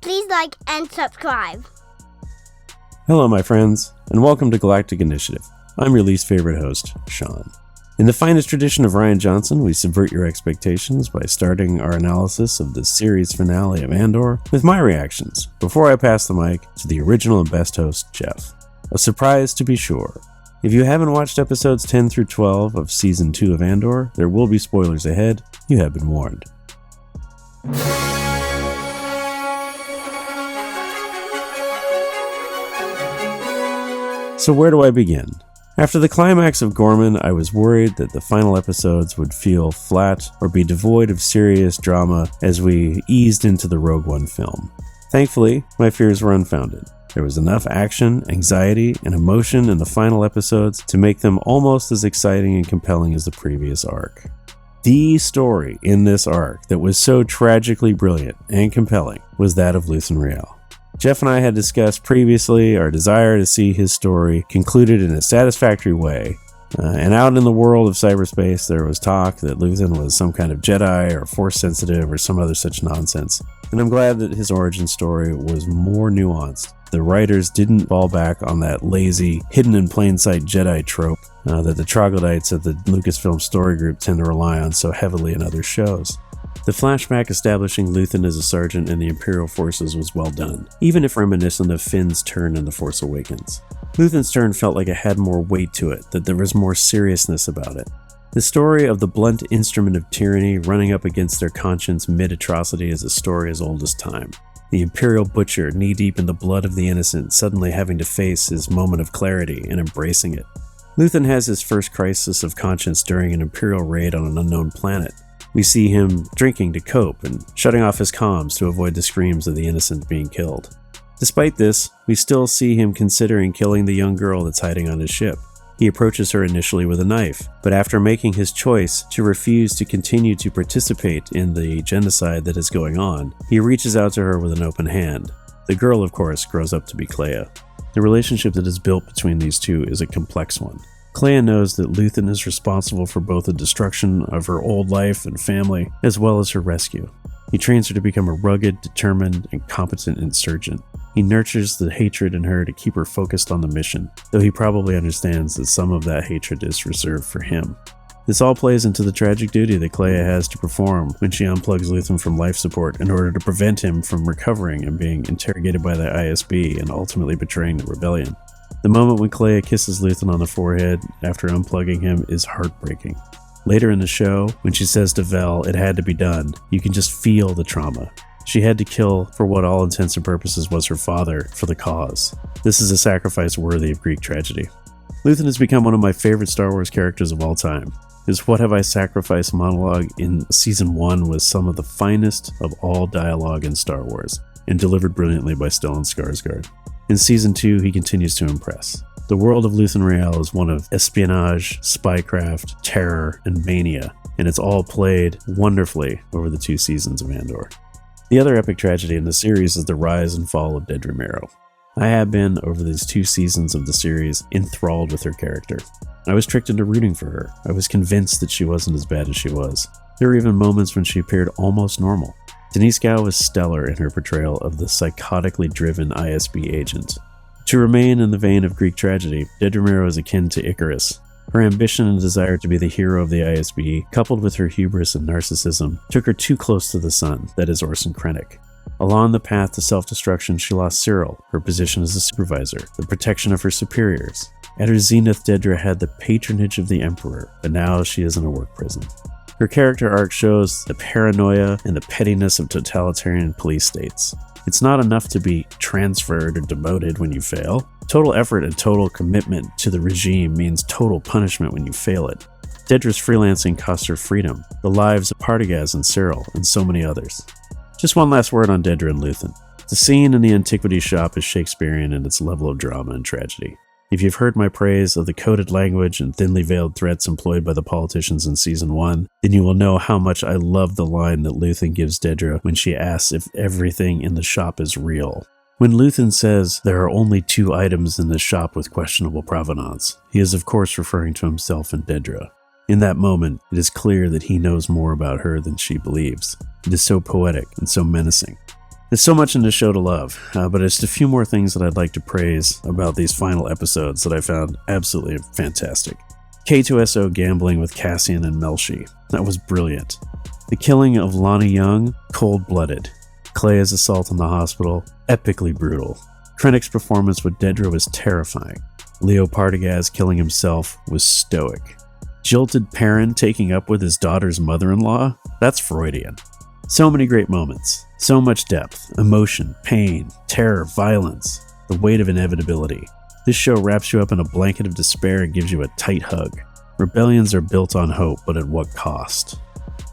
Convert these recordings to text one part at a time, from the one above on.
Please like and subscribe. Hello, my friends, and welcome to Galactic Initiative. I'm your least favorite host, Sean. In the finest tradition of Rian Johnson, we subvert your expectations by starting our analysis of the series finale of Andor with my reactions before I pass the mic to the original and best host, Jeff. A surprise to be sure. If you haven't watched episodes 10 through 12 of Season 2 of Andor, there will be spoilers ahead. You have been warned. So where do I begin? After the climax of Gorman, I was worried that the final episodes would feel flat or be devoid of serious drama as we eased into the Rogue One film. Thankfully, my fears were unfounded. There was enough action, anxiety, and emotion in the final episodes to make them almost as exciting and compelling as the previous arc. The story in this arc that was so tragically brilliant and compelling was that of Luthen Rael. Jeff and I had discussed previously our desire to see his story concluded in a satisfactory way, and out in the world of cyberspace there was talk that Luthen was some kind of Jedi or Force sensitive or some other such nonsense, and I'm glad that his origin story was more nuanced. The writers didn't fall back on that lazy, hidden in plain sight Jedi trope that the troglodytes at the Lucasfilm Story Group tend to rely on so heavily in other shows. The flashback establishing Luthen as a sergeant in the Imperial forces was well done, even if reminiscent of Finn's turn in The Force Awakens. Luthen's turn felt like it had more weight to it, that there was more seriousness about it. The story of the blunt instrument of tyranny running up against their conscience mid-atrocity is a story as old as time. The Imperial butcher, knee-deep in the blood of the innocent, suddenly having to face his moment of clarity and embracing it. Luthen has his first crisis of conscience during an Imperial raid on an unknown planet. We see him drinking to cope and shutting off his comms to avoid the screams of the innocent being killed. Despite this, we still see him considering killing the young girl that's hiding on his ship. He approaches her initially with a knife, but after making his choice to refuse to continue to participate in the genocide that is going on, he reaches out to her with an open hand. The girl, of course, grows up to be Kleya. The relationship that is built between these two is a complex one. Kleya knows that Luthen is responsible for both the destruction of her old life and family, as well as her rescue. He trains her to become a rugged, determined, and competent insurgent. He nurtures the hatred in her to keep her focused on the mission, though he probably understands that some of that hatred is reserved for him. This all plays into the tragic duty that Kleya has to perform when she unplugs Luthen from life support in order to prevent him from recovering and being interrogated by the ISB and ultimately betraying the rebellion. The moment when Kleya kisses Luthen on the forehead after unplugging him is heartbreaking. Later in the show, when she says to Vel, it had to be done, you can just feel the trauma. She had to kill, for what all intents and purposes was her father, for the cause. This is a sacrifice worthy of Greek tragedy. Luthen has become one of my favorite Star Wars characters of all time. His What Have I Sacrificed monologue in Season 1 was some of the finest of all dialogue in Star Wars, and delivered brilliantly by Stellan Skarsgård. In Season 2, he continues to impress. The world of Luthen Rael is one of espionage, spycraft, terror, and mania, and it's all played wonderfully over the 2 seasons of Andor. The other epic tragedy in the series is the rise and fall of Dedra Meero. I have been, over these 2 seasons of the series, enthralled with her character. I was tricked into rooting for her. I was convinced that she wasn't as bad as she was. There were even moments when she appeared almost normal. Denise Gow was stellar in her portrayal of the psychotically driven ISB agent. To remain in the vein of Greek tragedy, Dedra Meero is akin to Icarus. Her ambition and desire to be the hero of the ISB, coupled with her hubris and narcissism, took her too close to the sun, that is Orson Krennic. Along the path to self-destruction, she lost Cyril, her position as a supervisor, the protection of her superiors. At her zenith, Dedra had the patronage of the Emperor, but now she is in a work prison. Her character arc shows the paranoia and the pettiness of totalitarian police states. It's not enough to be transferred or demoted when you fail. Total effort and total commitment to the regime means total punishment when you fail it. Dedra's freelancing cost her freedom, the lives of Partagaz and Cyril, and so many others. Just one last word on Dedra and Luthen. The scene in the antiquity shop is Shakespearean in its level of drama and tragedy. If you've heard my praise of the coded language and thinly veiled threats employed by the politicians in Season 1, then you will know how much I love the line that Luthen gives Dedra when she asks if everything in the shop is real. When Luthen says there are only 2 items in this shop with questionable provenance, he is of course referring to himself and Dedra. In that moment, it is clear that he knows more about her than she believes. It is so poetic and so menacing. There's so much in this show to love, but there's just a few more things that I'd like to praise about these final episodes that I found absolutely fantastic. K2SO gambling with Cassian and Melshi. That was brilliant. The killing of Lonnie Young, cold-blooded. Clea's assault in the hospital, epically brutal. Krennic's performance with Dedra was terrifying. Leo Partagaz killing himself was stoic. Jilted Perrin taking up with his daughter's mother-in-law? That's Freudian. So many great moments. So much depth, emotion, pain, terror, violence. The weight of inevitability. This show wraps you up in a blanket of despair and gives you a tight hug. Rebellions are built on hope, but at what cost?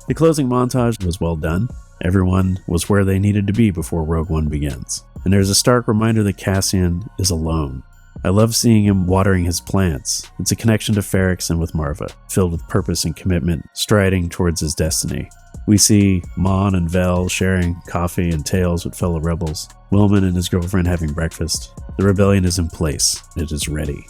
The closing montage was well done. Everyone was where they needed to be before Rogue One begins. And there's a stark reminder that Cassian is alone. I love seeing him watering his plants. It's a connection to Ferrix and with Marva, filled with purpose and commitment, striding towards his destiny. We see Mon and Vel sharing coffee and tales with fellow rebels, Wilman and his girlfriend having breakfast. The rebellion is in place. It is ready.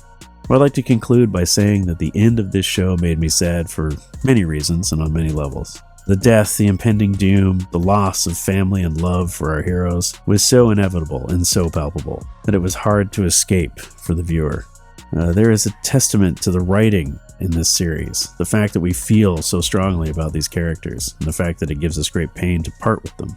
Well, I'd like to conclude by saying that the end of this show made me sad for many reasons and on many levels. The death, the impending doom, the loss of family and love for our heroes was so inevitable and so palpable that it was hard to escape for the viewer. There is a testament to the writing in this series, the fact that we feel so strongly about these characters, and the fact that it gives us great pain to part with them.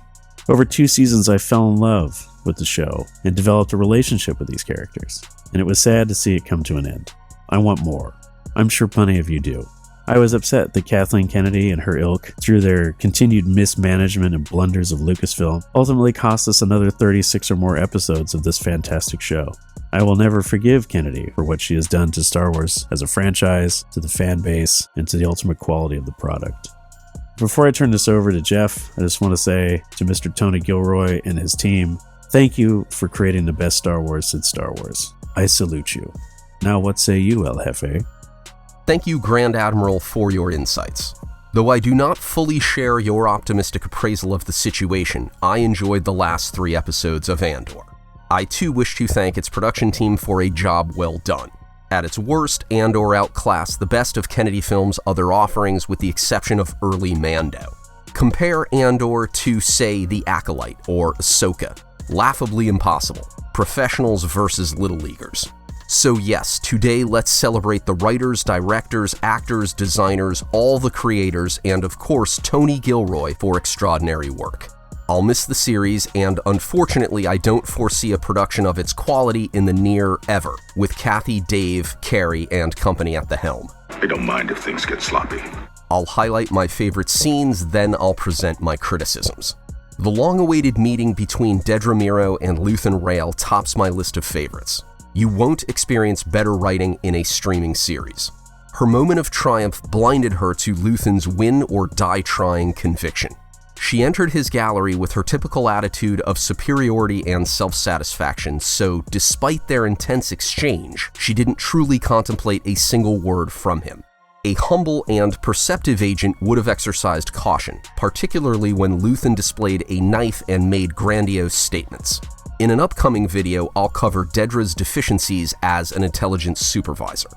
Over 2 seasons, I fell in love with the show and developed a relationship with these characters, and it was sad to see it come to an end. I want more. I'm sure plenty of you do. I was upset that Kathleen Kennedy and her ilk, through their continued mismanagement and blunders of Lucasfilm, ultimately cost us another 36 or more episodes of this fantastic show. I will never forgive Kennedy for what she has done to Star Wars as a franchise, to the fan base, and to the ultimate quality of the product. Before I turn this over to Jeff, I just want to say to Mr. Tony Gilroy and his team, thank you for creating the best Star Wars since Star Wars. I salute you. Now what say you, El Jefe? Thank you, Grand Admiral, for your insights. Though I do not fully share your optimistic appraisal of the situation, I enjoyed the last 3 episodes of Andor. I too wish to thank its production team for a job well done. At its worst, Andor outclassed the best of Kennedy Films' other offerings with the exception of early Mando. Compare Andor to, say, The Acolyte or Ahsoka. Laughably impossible. Professionals versus little leaguers. So yes, today let's celebrate the writers, directors, actors, designers, all the creators, and of course Tony Gilroy for extraordinary work. I'll miss the series, and unfortunately I don't foresee a production of its quality in the near ever, with Kathy, Dave, Carrie, and company at the helm. I don't mind if things get sloppy. I'll highlight my favorite scenes, then I'll present my criticisms. The long-awaited meeting between Dedra Meero and Luthen Rael tops my list of favorites. You won't experience better writing in a streaming series. Her moment of triumph blinded her to Luthen's win-or-die-trying conviction. She entered his gallery with her typical attitude of superiority and self-satisfaction, so despite their intense exchange, she didn't truly contemplate a single word from him. A humble and perceptive agent would have exercised caution, particularly when Luthen displayed a knife and made grandiose statements. In an upcoming video, I'll cover Dedra's deficiencies as an intelligence supervisor.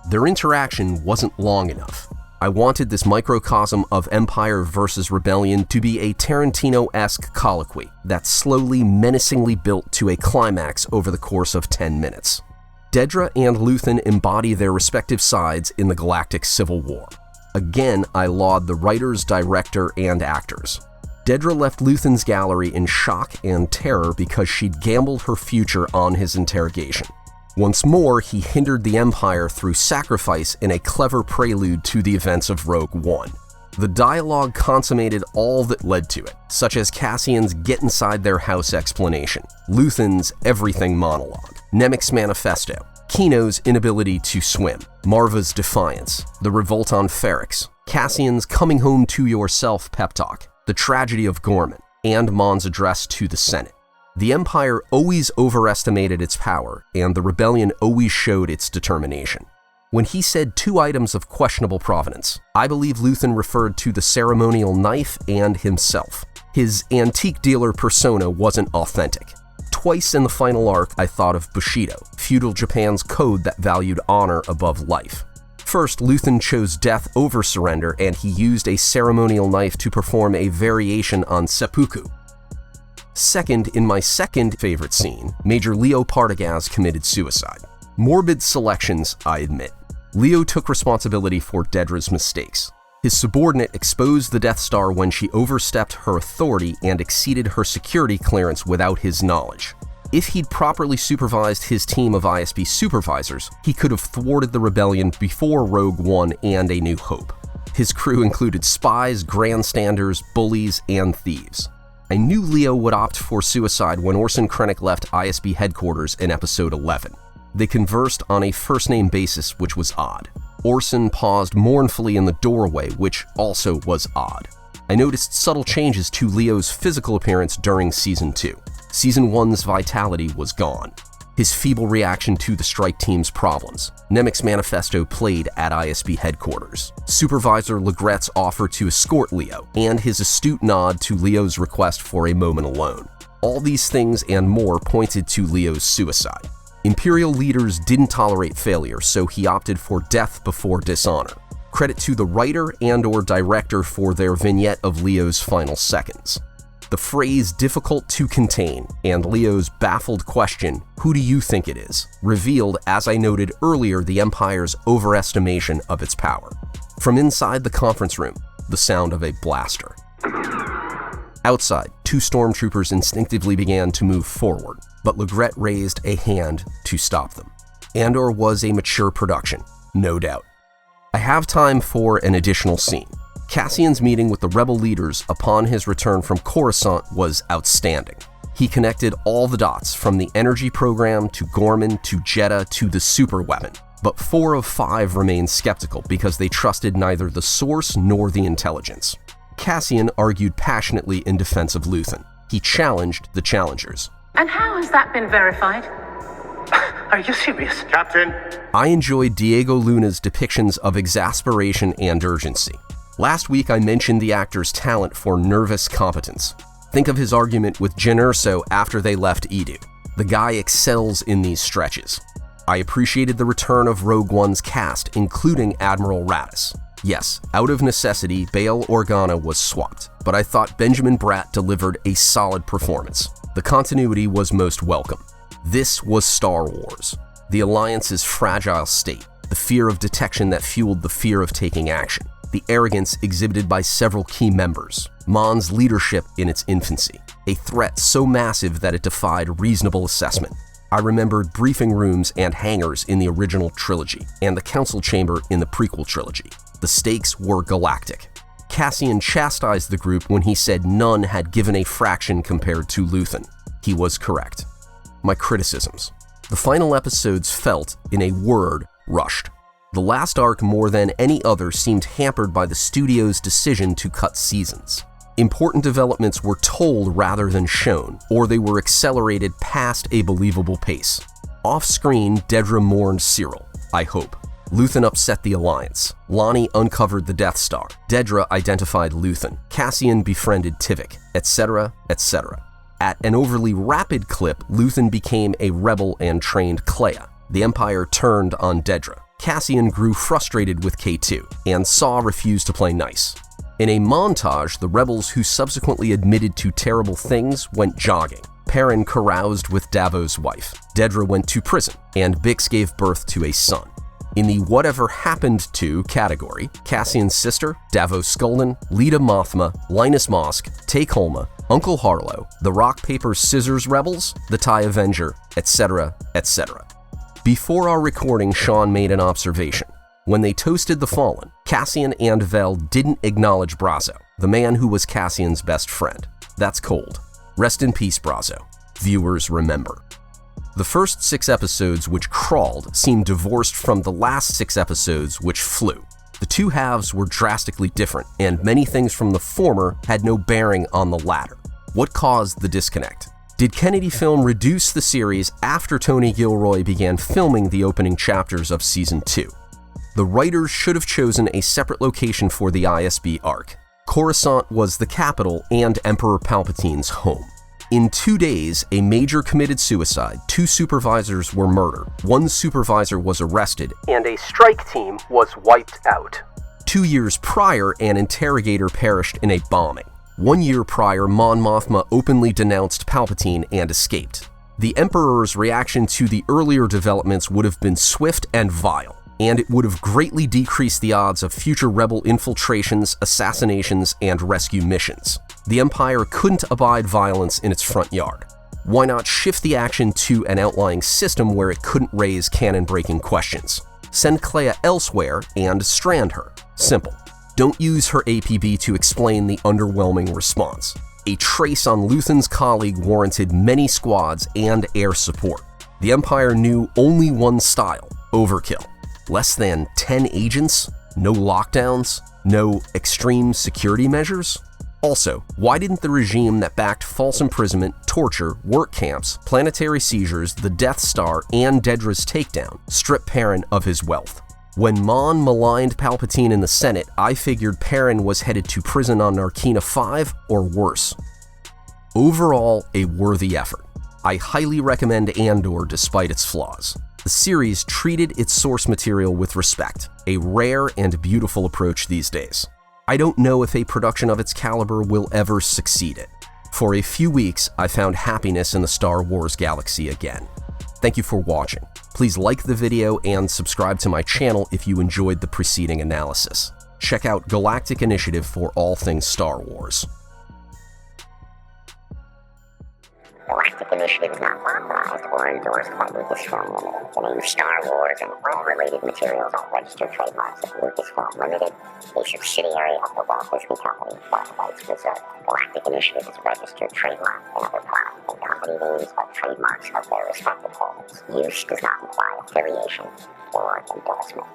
Their interaction wasn't long enough. I wanted this microcosm of Empire versus Rebellion to be a Tarantino-esque colloquy that slowly, menacingly built to a climax over the course of 10 minutes. Dedra and Luthen embody their respective sides in the galactic civil war. Again, I laud the writers, director, and actors. Dedra left Luthen's gallery in shock and terror because she'd gambled her future on his interrogation. Once more, he hindered the Empire through sacrifice in a clever prelude to the events of Rogue One. The dialogue consummated all that led to it, such as Cassian's get inside their house explanation, Luthen's everything monologue, Nemik's manifesto, Kino's inability to swim, Marva's defiance, the revolt on Ferrix, Cassian's coming home to yourself pep talk, the tragedy of Gorman, and Mon's address to the Senate. The Empire always overestimated its power, and the Rebellion always showed its determination. When he said 2 items of questionable provenance, I believe Luthen referred to the ceremonial knife and himself. His antique dealer persona wasn't authentic. Twice in the final arc, I thought of Bushido, feudal Japan's code that valued honor above life. First, Luthen chose death over surrender, and he used a ceremonial knife to perform a variation on seppuku. Second, in my second favorite scene, Major Leo Partagaz committed suicide. Morbid selections, I admit. Leo took responsibility for Dedra's mistakes. His subordinate exposed the Death Star when she overstepped her authority and exceeded her security clearance without his knowledge. If he'd properly supervised his team of ISB supervisors, he could have thwarted the rebellion before Rogue One and A New Hope. His crew included spies, grandstanders, bullies, and thieves. I knew Leo would opt for suicide when Orson Krennic left ISB headquarters in Episode 11. They conversed on a first-name basis, which was odd. Orson paused mournfully in the doorway, which also was odd. I noticed subtle changes to Leo's physical appearance during Season 2. Season 1's vitality was gone. His feeble reaction to the strike team's problems. Nemec's manifesto played at ISB headquarters. Supervisor Legrette's offer to escort Leo, and his astute nod to Leo's request for a moment alone. All these things and more pointed to Leo's suicide. Imperial leaders didn't tolerate failure, so he opted for death before dishonor. Credit to the writer and/or director for their vignette of Leo's final seconds. The phrase difficult to contain and Leo's baffled question, who do you think it is, revealed, as I noted earlier, the Empire's overestimation of its power. From inside the conference room, the sound of a blaster. Outside, two stormtroopers instinctively began to move forward, but Legrette raised a hand to stop them. Andor was a mature production, no doubt. I have time for an additional scene. Cassian's meeting with the rebel leaders upon his return from Coruscant was outstanding. He connected all the dots, from the energy program to Gorman to Jedha to the superweapon. But 4 of 5 remained skeptical because they trusted neither the source nor the intelligence. Cassian argued passionately in defense of Luthen. He challenged the challengers. And how has that been verified? Are you serious? Captain! I enjoyed Diego Luna's depictions of exasperation and urgency. Last week I mentioned the actor's talent for nervous competence. Think of his argument with Jyn Erso after they left Edu. The guy excels in these stretches. I appreciated the return of Rogue One's cast, including Admiral Raddus. Yes, out of necessity, Bail Organa was swapped, but I thought Benjamin Bratt delivered a solid performance. The continuity was most welcome. This was Star Wars. The Alliance's fragile state, the fear of detection that fueled the fear of taking action, the arrogance exhibited by several key members, Mon's leadership in its infancy, a threat so massive that it defied reasonable assessment. I remembered briefing rooms and hangars in the original trilogy, and the council chamber in the prequel trilogy. The stakes were galactic. Cassian chastised the group when he said none had given a fraction compared to Luthen. He was correct. My criticisms. The final episodes felt, in a word, rushed. The last arc, more than any other, seemed hampered by the studio's decision to cut seasons. Important developments were told rather than shown, or they were accelerated past a believable pace. Off-screen, Dedra mourned Cyril, I hope. Luthen upset the Alliance. Lonnie uncovered the Death Star. Dedra identified Luthen. Cassian befriended Tivik, etc., etc. At an overly rapid clip, Luthen became a rebel and trained Kleya. The Empire turned on Dedra. Cassian grew frustrated with K2, and Saw refused to play nice. In a montage, the rebels who subsequently admitted to terrible things went jogging. Perrin caroused with Davos' wife. Dedra went to prison, and Bix gave birth to a son. In the whatever happened to category, Cassian's sister, Davos Sculdun, Lita Mothma, Linus Mosk, Tay Kolma, Uncle Harlow, the Rock Paper Scissors rebels, the TIE Avenger, etc., etc. Before our recording, Sean made an observation. When they toasted the Fallen, Cassian and Vel didn't acknowledge Brazo, the man who was Cassian's best friend. That's cold. Rest in peace, Brazo. Viewers remember. The first 6 episodes, which crawled, seemed divorced from the last 6 episodes, which flew. The two halves were drastically different, and many things from the former had no bearing on the latter. What caused the disconnect? Did Kennedy Film reduce the series after Tony Gilroy began filming the opening chapters of Season 2? The writers should have chosen a separate location for the ISB arc. Coruscant was the capital and Emperor Palpatine's home. In 2 days, a major committed suicide, 2 supervisors were murdered, 1 supervisor was arrested, and a strike team was wiped out. 2 years prior, an interrogator perished in a bombing. 1 year prior, Mon Mothma openly denounced Palpatine and escaped. The Emperor's reaction to the earlier developments would have been swift and vile, and it would have greatly decreased the odds of future rebel infiltrations, assassinations, and rescue missions. The Empire couldn't abide violence in its front yard. Why not shift the action to an outlying system where it couldn't raise canon-breaking questions? Send Kleia elsewhere and strand her. Simple. Don't use her APB to explain the underwhelming response. A trace on Luthen's colleague warranted many squads and air support. The Empire knew only one style: overkill. Less than 10 agents? No lockdowns? No extreme security measures? Also, why didn't the regime that backed false imprisonment, torture, work camps, planetary seizures, the Death Star, and Dedra's takedown strip Perrin of his wealth? When Mon maligned Palpatine in the Senate, I figured Perrin was headed to prison on Narkina 5 or worse. Overall, a worthy effort. I highly recommend Andor despite its flaws. The series treated its source material with respect, a rare and beautiful approach these days. I don't know if a production of its caliber will ever succeed it. For a few weeks, I found happiness in the Star Wars galaxy again. Thank you for watching. Please like the video and subscribe to my channel if you enjoyed the preceding analysis. Check out Galactic Initiative for all things Star Wars. Galactic Initiative is not authorized or endorsed by Lucasfilm Limited. The name Star Wars and all related materials are registered trademarks of Lucasfilm Limited, a subsidiary of the Walt Disney Company, for rights reserved. Galactic Initiative is a registered trademark and other product and company names are trademarks of their respective holders. Use does not imply affiliation or endorsement.